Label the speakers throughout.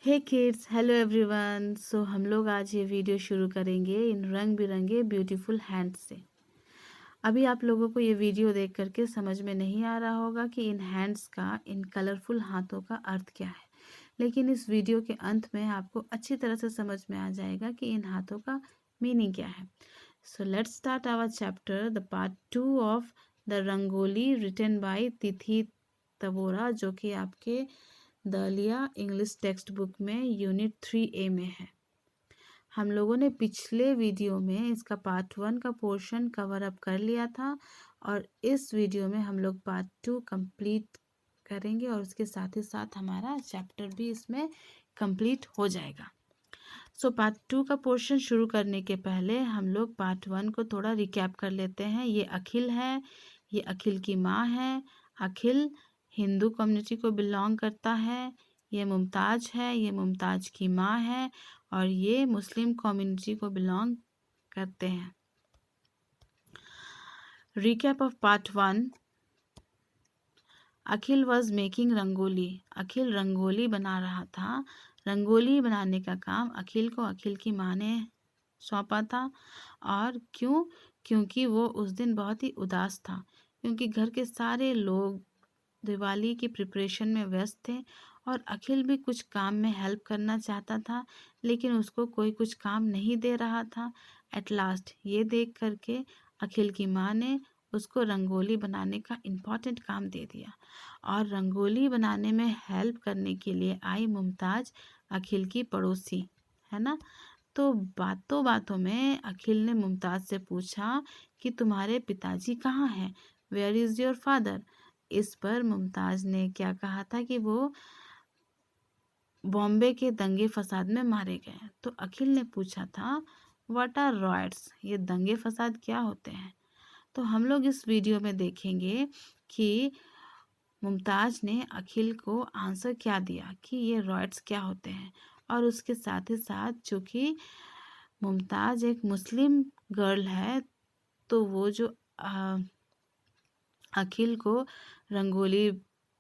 Speaker 1: हे kids, hello everyone. सो हम लोग आज ये वीडियो शुरू करेंगे इन रंग बिरंगे ब्यूटीफुल हैंड्स से। अभी आप लोगों को ये वीडियो देख करके समझ में नहीं आ रहा होगा कि इन हैंड्स का, इन कलरफुल हाथों का अर्थ क्या है, लेकिन इस वीडियो के अंत में आपको अच्छी तरह से समझ में आ जाएगा कि इन हाथों का मीनिंग क्या है। So let's start our chapter, the part 2 of the Rangoli written by Tithi Tabora, जो कि आपके दलिया इंग्लिश टेक्स्ट बुक में यूनिट 3A में है। हम लोगों ने पिछले वीडियो में इसका पार्ट 1 का पोर्शन कवर अप कर लिया था और इस वीडियो में हम लोग पार्ट 2 कंप्लीट करेंगे और उसके साथ ही साथ हमारा चैप्टर भी इसमें कंप्लीट हो जाएगा। सो पार्ट 2 का पोर्शन शुरू करने के पहले हम लोग पार्ट 1 को थोड़ा रिकैप कर लेते हैं। ये अखिल है, ये अखिल की माँ है। अखिल हिंदू कम्युनिटी को बिलोंग करता है। ये मुमताज है, ये मुमताज की माँ है और ये मुस्लिम कम्युनिटी को बिलोंग करते हैं। Recap of part 1। Akhil was making rangoli. Akhil rangoli बना रहा था। रंगोली बनाने का काम अखिल को अखिल की माँ ने सौंपा था। और क्यों? क्योंकि वो उस दिन बहुत ही उदास था, क्योंकि घर के सारे लोग दिवाली की प्रिपरेशन में व्यस्त थे और अखिल भी कुछ काम में हेल्प करना चाहता था, लेकिन उसको कोई कुछ काम नहीं दे रहा था। एट लास्ट ये देख करके अखिल की माँ ने उसको रंगोली बनाने का इम्पोर्टेंट काम दे दिया और रंगोली बनाने में हेल्प करने के लिए आई मुमताज, अखिल की पड़ोसी, है ना। तो बातों बातों में अखिल ने मुमताज से पूछा कि तुम्हारे पिताजी कहाँ हैं, वेयर इज़ योर फादर। इस पर मुमताज ने क्या कहा था कि वो बॉम्बे के दंगे फसाद में मारे गए। तो अखिल ने पूछा था व्हाट आर रॉयट्स, ये दंगे फसाद क्या होते हैं। तो हम लोग इस वीडियो में देखेंगे कि मुमताज ने अखिल को आंसर क्या दिया कि ये रॉयट्स क्या होते हैं। और उसके साथ ही साथ चूँकि मुमताज एक मुस्लिम गर्ल है, तो वो जो अखिल को रंगोली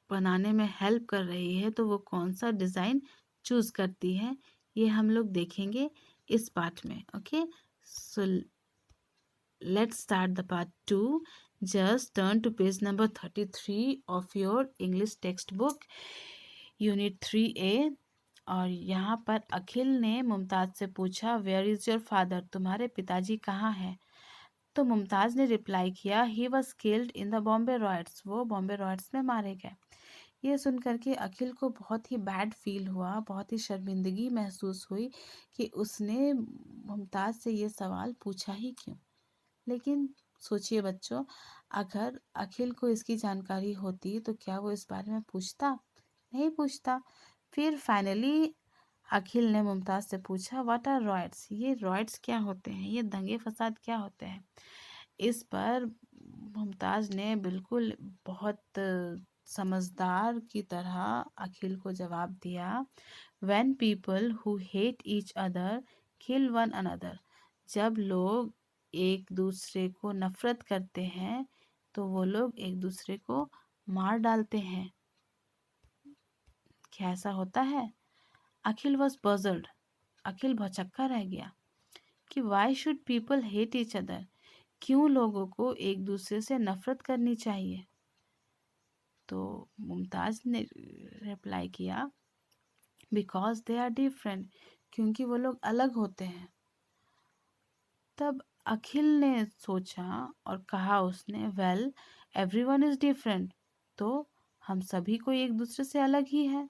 Speaker 1: बनाने में हेल्प कर रही है, तो वो कौन सा डिज़ाइन चूज़ करती है, ये हम लोग देखेंगे इस पार्ट में। Okay, so let's start the part 2। Just turn to page number 33 of your English text book unit 3A। और यहाँ पर अखिल ने मुमताज़ से पूछा वेयर इज़ योर फादर, तुम्हारे पिताजी कहाँ हैं। तो मुमताज़ ने रिप्लाई किया he was killed in the Bombay riots, वो बॉम्बे रॉयट्स में मारे गए। ये सुन करके अखिल को बहुत ही बैड फील हुआ, बहुत ही शर्मिंदगी महसूस हुई कि उसने मुमताज़ से ये सवाल पूछा ही क्यों। लेकिन सोचिए बच्चों, अगर अखिल को इसकी जानकारी होती तो क्या वो इस बारे में पूछता? नहीं पूछता। फिर फाइनली अखिल ने मुमताज़ से पूछा व्हाट आर रॉयट्स, ये रॉयट्स क्या होते हैं, ये दंगे फसाद क्या होते हैं। इस पर मुमताज़ ने बिल्कुल बहुत समझदार की तरह अखिल को जवाब दिया when people who hate each other kill one another, जब लोग एक दूसरे को नफरत करते हैं तो वो लोग एक दूसरे को मार डालते हैं। क्या ऐसा होता है? अखिल वॉज पजल्ड। अखिल भौचक्का रह गया कि why should people hate each other, क्यों लोगों को एक दूसरे से नफरत करनी चाहिए। तो मुमताज़ ने रिप्लाई किया बिकॉज दे आर डिफरेंट, क्योंकि वो लोग अलग होते हैं। तब अखिल ने सोचा और कहा उसने वेल एवरीवन इज डिफरेंट, तो हम सभी कोई एक दूसरे से अलग ही है।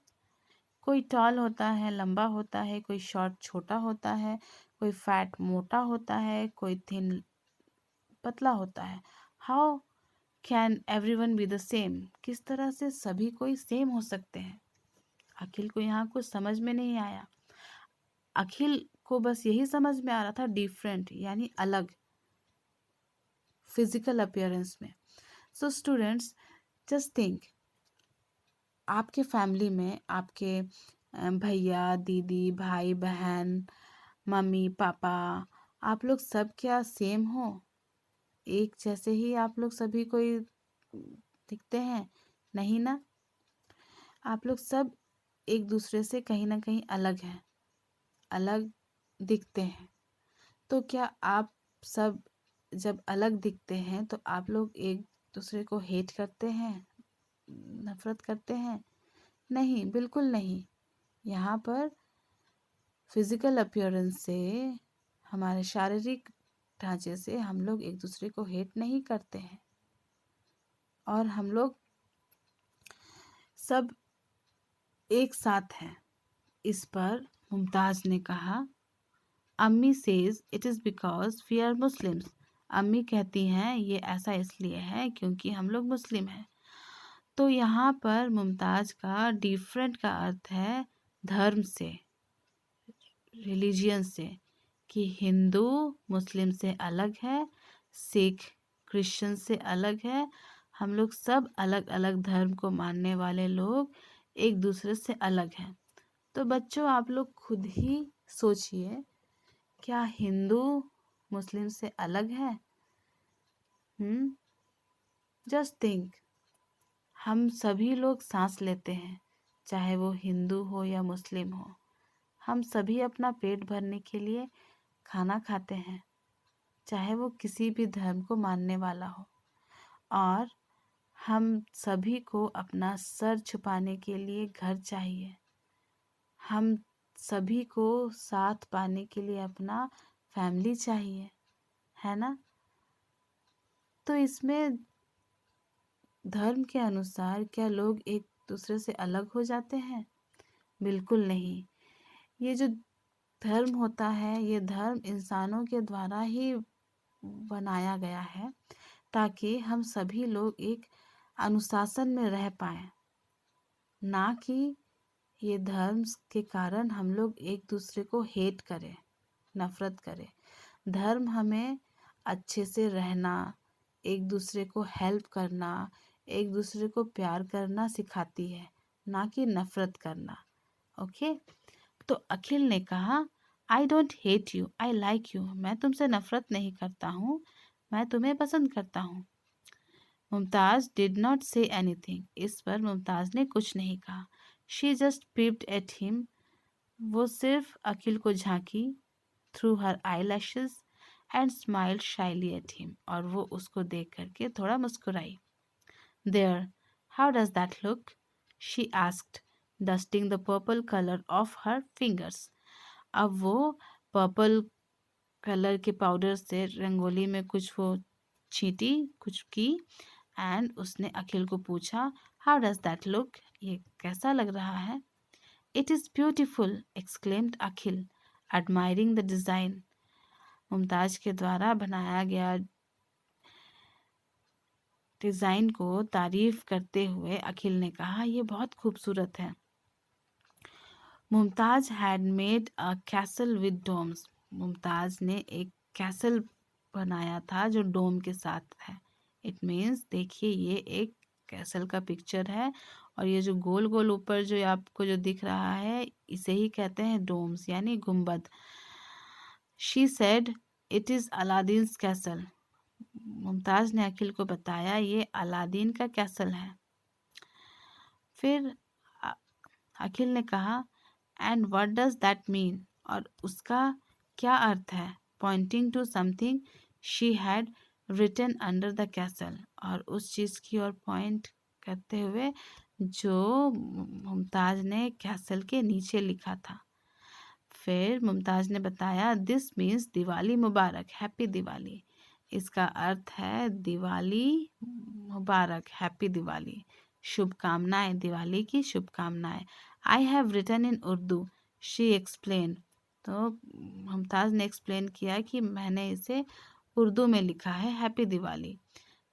Speaker 1: कोई टॉल होता है, लंबा होता है, कोई शॉर्ट छोटा होता है, कोई फैट मोटा होता है, कोई थिन पतला होता है। How can everyone be the same, किस तरह से सभी कोई सेम हो सकते हैं। अखिल को यहाँ कुछ समझ में नहीं आया। अखिल को बस यही समझ में आ रहा था डिफरेंट यानी अलग, फिजिकल अपीयरेंस में। सो स्टूडेंट्स जस्ट थिंक, आपके फैमिली में आपके भैया दीदी भाई बहन मम्मी पापा, आप लोग सब क्या सेम हो? एक जैसे ही आप लोग सभी कोई दिखते हैं? नहीं ना। आप लोग सब एक दूसरे से कहीं ना कहीं अलग हैं, अलग दिखते हैं। तो क्या आप सब जब अलग दिखते हैं तो आप लोग एक दूसरे को हेट करते हैं, नफरत करते हैं? नहीं, बिल्कुल नहीं। यहाँ पर फिजिकल अपीयरेंस से, हमारे शारीरिक ढांचे से हम लोग एक दूसरे को हेट नहीं करते हैं, और हम लोग सब एक साथ हैं। इस पर मुमताज ने कहा, अम्मी says it is because we are Muslims. अम्मी कहती हैं ये ऐसा इसलिए है क्योंकि हम लोग मुस्लिम हैं। तो यहाँ पर मुमताज का डिफरेंट का अर्थ है धर्म से, रिलीजियन से, कि हिंदू मुस्लिम से अलग है, सिख क्रिश्चियन से अलग है। हम लोग सब अलग अलग धर्म को मानने वाले लोग एक दूसरे से अलग हैं। तो बच्चों, आप लोग खुद ही सोचिए, क्या हिंदू मुस्लिम से अलग है? जस्ट थिंक, हम सभी लोग सांस लेते हैं, चाहे वो हिंदू हो या मुस्लिम हो। हम सभी अपना पेट भरने के लिए खाना खाते हैं, चाहे वो किसी भी धर्म को मानने वाला हो। और हम सभी को अपना सर छुपाने के लिए घर चाहिए। हम सभी को साथ पाने के लिए अपना फैमिली चाहिए, है ना? तो इसमें धर्म के अनुसार क्या लोग एक दूसरे से अलग हो जाते हैं? बिल्कुल नहीं। ये जो धर्म होता है, ये धर्म इंसानों के द्वारा ही बनाया गया है, ताकि हम सभी लोग एक अनुशासन में रह पाएं, ना कि ये धर्म के कारण हम लोग एक दूसरे को हेट करें, नफरत करें। धर्म हमें अच्छे से रहना, एक दूसरे को हेल्प करना, एक दूसरे को प्यार करना सिखाती है, ना कि नफरत करना। ओके? तो अखिल ने कहा, I don't hate you, I like you. मैं तुमसे नफरत नहीं करता हूँ, मैं तुम्हें पसंद करता हूँ। Mumtaz did not say anything. इस पर मुमताज ने कुछ नहीं कहा। She just peeped at him. वो सिर्फ अखिल को झांकी through her eyelashes and smiled shyly at him. और वो उसको देख करके थोड़ा मुस्कुराई। There, how does that look? She asked, dusting the purple colour of her fingers. अब वो पर्पल कलर के पाउडर से रंगोली में कुछ वो छींटी, कुछ की, एंड उसने अखिल को पूछा, हाउ डज दैट लुक? ये कैसा लग रहा है? It is beautiful, exclaimed Akhil, admiring the design. Mumtaz के द्वारा बनाया गया डिज़ाइन को तारीफ करते हुए अखिल ने कहा, ये बहुत खूबसूरत है। Mumtaz had made a castle with domes. Mumtaz ने एक कैसल बनाया था जो डोम के साथ है। इट मीन्स, देखिए, ये एक कैसल का पिक्चर है, और ये जो गोल गोल ऊपर जो आपको जो दिख रहा है, इसे ही कहते हैं डोम्स, यानी गुंबद। She said, it is Aladdin's castle. Mumtaz ने अखिल को बताया, ये अलादीन का कैसल है। फिर अखिल ने कहा, and what does that mean? और उसका क्या अर्थ है? Pointing to something she had written under the castle. और उस चीज़ की ओर पॉइंट करते हुए जो मुमताज ने कैसल के नीचे लिखा था। फिर मुमताज ने बताया, this means Diwali Mubarak, happy Diwali. इसका अर्थ है दिवाली मुबारक, हैप्पी दिवाली, शुभकामनाएं, दिवाली की शुभकामनाएं। I have written in Urdu, she explain. तो मुमताज़ ने एक्सप्लेन किया कि मैंने इसे उर्दू में लिखा है, happy Diwali.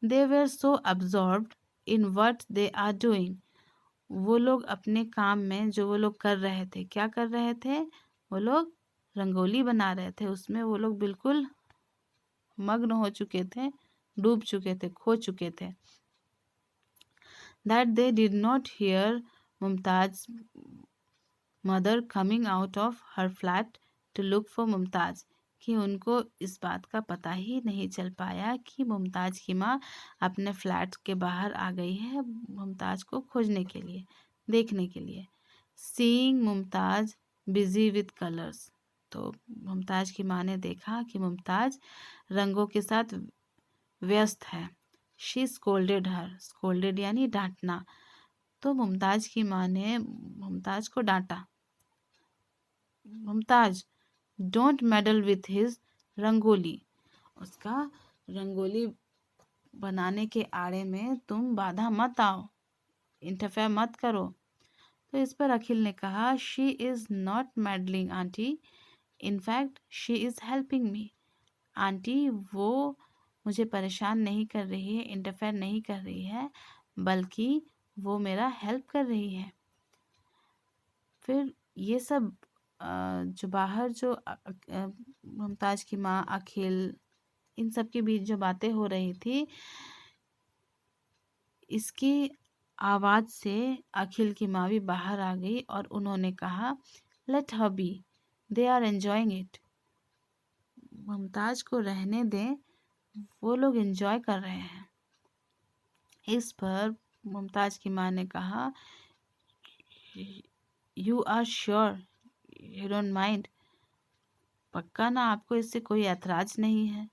Speaker 1: They were so absorbed in what they are doing. वो लोग अपने काम में, जो वो लोग कर रहे थे, क्या कर रहे थे? वो लोग रंगोली बना रहे थे, उसमें वो लोग बिल्कुल मग्न हो चुके थे, डूब चुके थे, खो चुके थे। That they did not hear Mumtaz's mother coming out of her flat to look for Mumtaz, कि उनको इस बात का पता ही नहीं चल पाया कि मुमताज की माँ अपने फ्लैट के बाहर आ गई है मुमताज को खोजने के लिए, देखने के लिए। Seeing Mumtaz busy with colours. तो मुमताज की माँ ने देखा कि मुमताज रंगों के साथ व्यस्त है। शी स्कोल्डेड हर, स्कोल्डेड यानी डांटना। तो मुमताज की माँ ने मुमताज को डांटा, Mumtaz don't medal with his rangoli. उसका रंगोली बनाने के आड़े में तुम बाधा मत आओ, इंटरफेयर मत करो। तो इस पर अखिल ने कहा, she is not meddling aunty, in fact she is helping me. Aunty वो मुझे परेशान नहीं कर रही है, इंटरफेयर नहीं कर रही है, बल्कि वो मेरा हेल्प कर रही है। फिर ये सब जो बाहर जो मुमताज की माँ, अखिल, इन सब के बीच जो बातें हो रही थी, इसकी आवाज़ से अखिल की माँ भी बाहर आ गई और उन्होंने कहा, let her be, they are enjoying it. Mumtaz को रहने दें, वो लोग एंजॉय कर रहे हैं। इस पर मुमताज की माँ ने कहा, you are sure you don't mind, पक्का ना आपको इससे कोई ऐतराज नहीं है।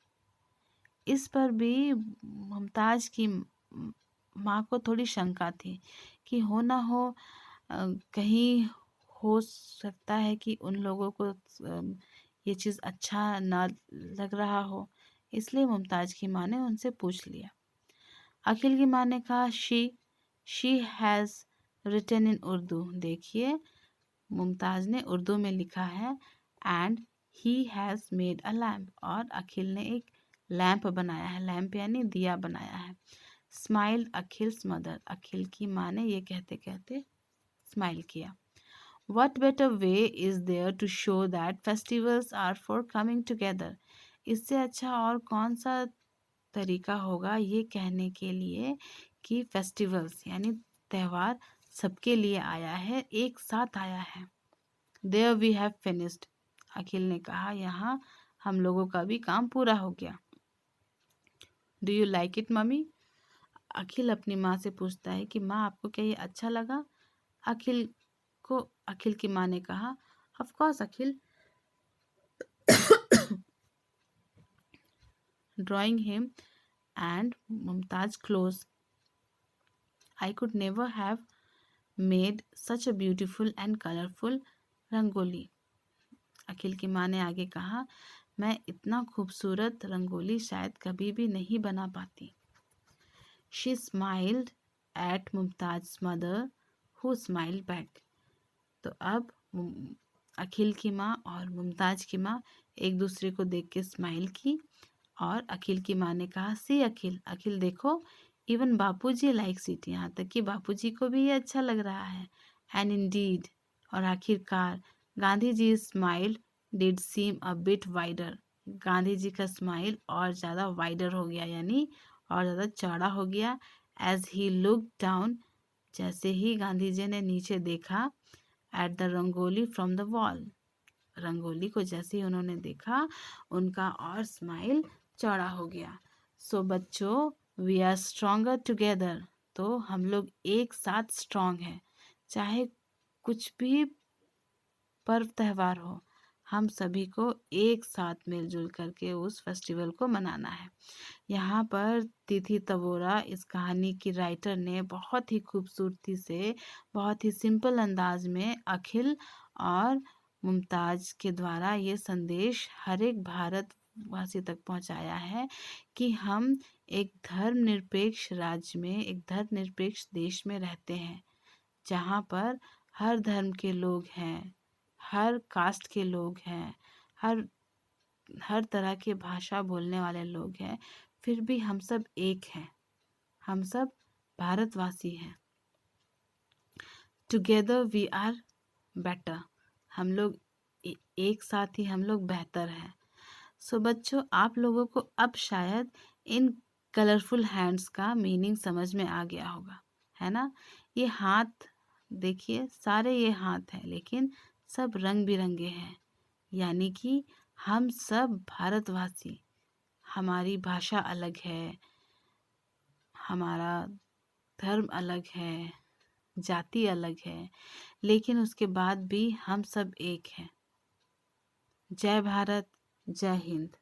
Speaker 1: इस पर भी मुमताज की माँ को थोड़ी शंका थी कि हो ना हो कहीं हो सकता है कि उन लोगों को ये चीज़ अच्छा ना लग रहा हो, इसलिए मुमताज की माँ ने उनसे पूछ लिया। अखिल की माँ ने कहा, she has written in Urdu. देखिए मुमताज़ ने उर्दू में लिखा है, and he has made a lamp, और अखिल ने एक लैम्प बनाया है। लैम्प यानी दिया बनाया है। स्माइल अखिल्स मदर, अखिल की माँ ने ये कहते कहते स्माइल किया। What better way is there to show that festivals are for coming together? इससे अच्छा और कौन सा तरीका होगा ये कहने के लिए कि फेस्टिवल्स यानी त्यौहार सबके लिए आया है, एक साथ आया है। There we have finished. अखिल ने कहा, यहाँ हम लोगों का भी काम पूरा हो गया। Do you like it, mummy? Akhil अपनी माँ से पूछता है कि माँ आपको क्या ये अच्छा लगा? अखिल की माँ ने कहा, of course Akhil, drawing him and Mumtaz close. I could never have made such a beautiful and colorful rangoli. Akhil की माँ ने आगे कहा, मैं इतना खूबसूरत रंगोली शायद कभी भी नहीं बना पाती। She smiled at Mumtaz's mother, who smiled back. तो अब अखिल की माँ और मुमताज की माँ एक दूसरे को देख के स्माइल की, और अखिल की माँ ने कहा, सी अखिल, अखिल देखो, इवन बापूजी लाइक्स इट, यहाँ तक कि बापूजी को भी ये अच्छा लग रहा है। एंड इंडीड, और आखिरकार Gandhi ji smile did seem a bit wider, Gandhi ji का स्माइल और ज़्यादा वाइडर हो गया, यानी और ज़्यादा चौड़ा हो गया। एज ही लुक डाउन, जैसे ही गांधी जी ने नीचे देखा, at the rangoli from the wall, rangoli को जैसे ही उन्होंने देखा, उनका और स्माइल चौड़ा हो गया। सो बच्चों, वी आर स्ट्रोंगर टुगेदर, तो हम लोग एक साथ स्ट्रांग हैं। चाहे कुछ भी पर्व त्यौहार हो, हम सभी को एक साथ मिलजुल करके उस फेस्टिवल को मनाना है। यहाँ पर तिथि तबोरा, इस कहानी की राइटर ने बहुत ही खूबसूरती से, बहुत ही सिंपल अंदाज में अखिल और मुमताज के द्वारा ये संदेश हर एक भारतवासी तक पहुँचाया है कि हम एक धर्मनिरपेक्ष राज्य में, एक धर्मनिरपेक्ष देश में रहते हैं, जहाँ पर हर धर्म के लोग हैं, हर कास्ट के लोग हैं, हर तरह के भाषा बोलने वाले लोग हैं, फिर भी हम सब एक हैं, हम सब भारतवासी हैं। टुगेदर वी आर बेटर, हम लोग एक साथ ही हम लोग बेहतर हैं। सो बच्चों, आप लोगों को अब शायद इन कलरफुल हैंड्स का मीनिंग समझ में आ गया होगा, है ना। ये हाथ देखिए, सारे ये हाथ हैं, लेकिन सब रंग बिरंगे हैं, यानी कि हम सब भारतवासी, हमारी भाषा अलग है, हमारा धर्म अलग है, जाति अलग है, लेकिन उसके बाद भी हम सब एक हैं। जय भारत, जय हिंद।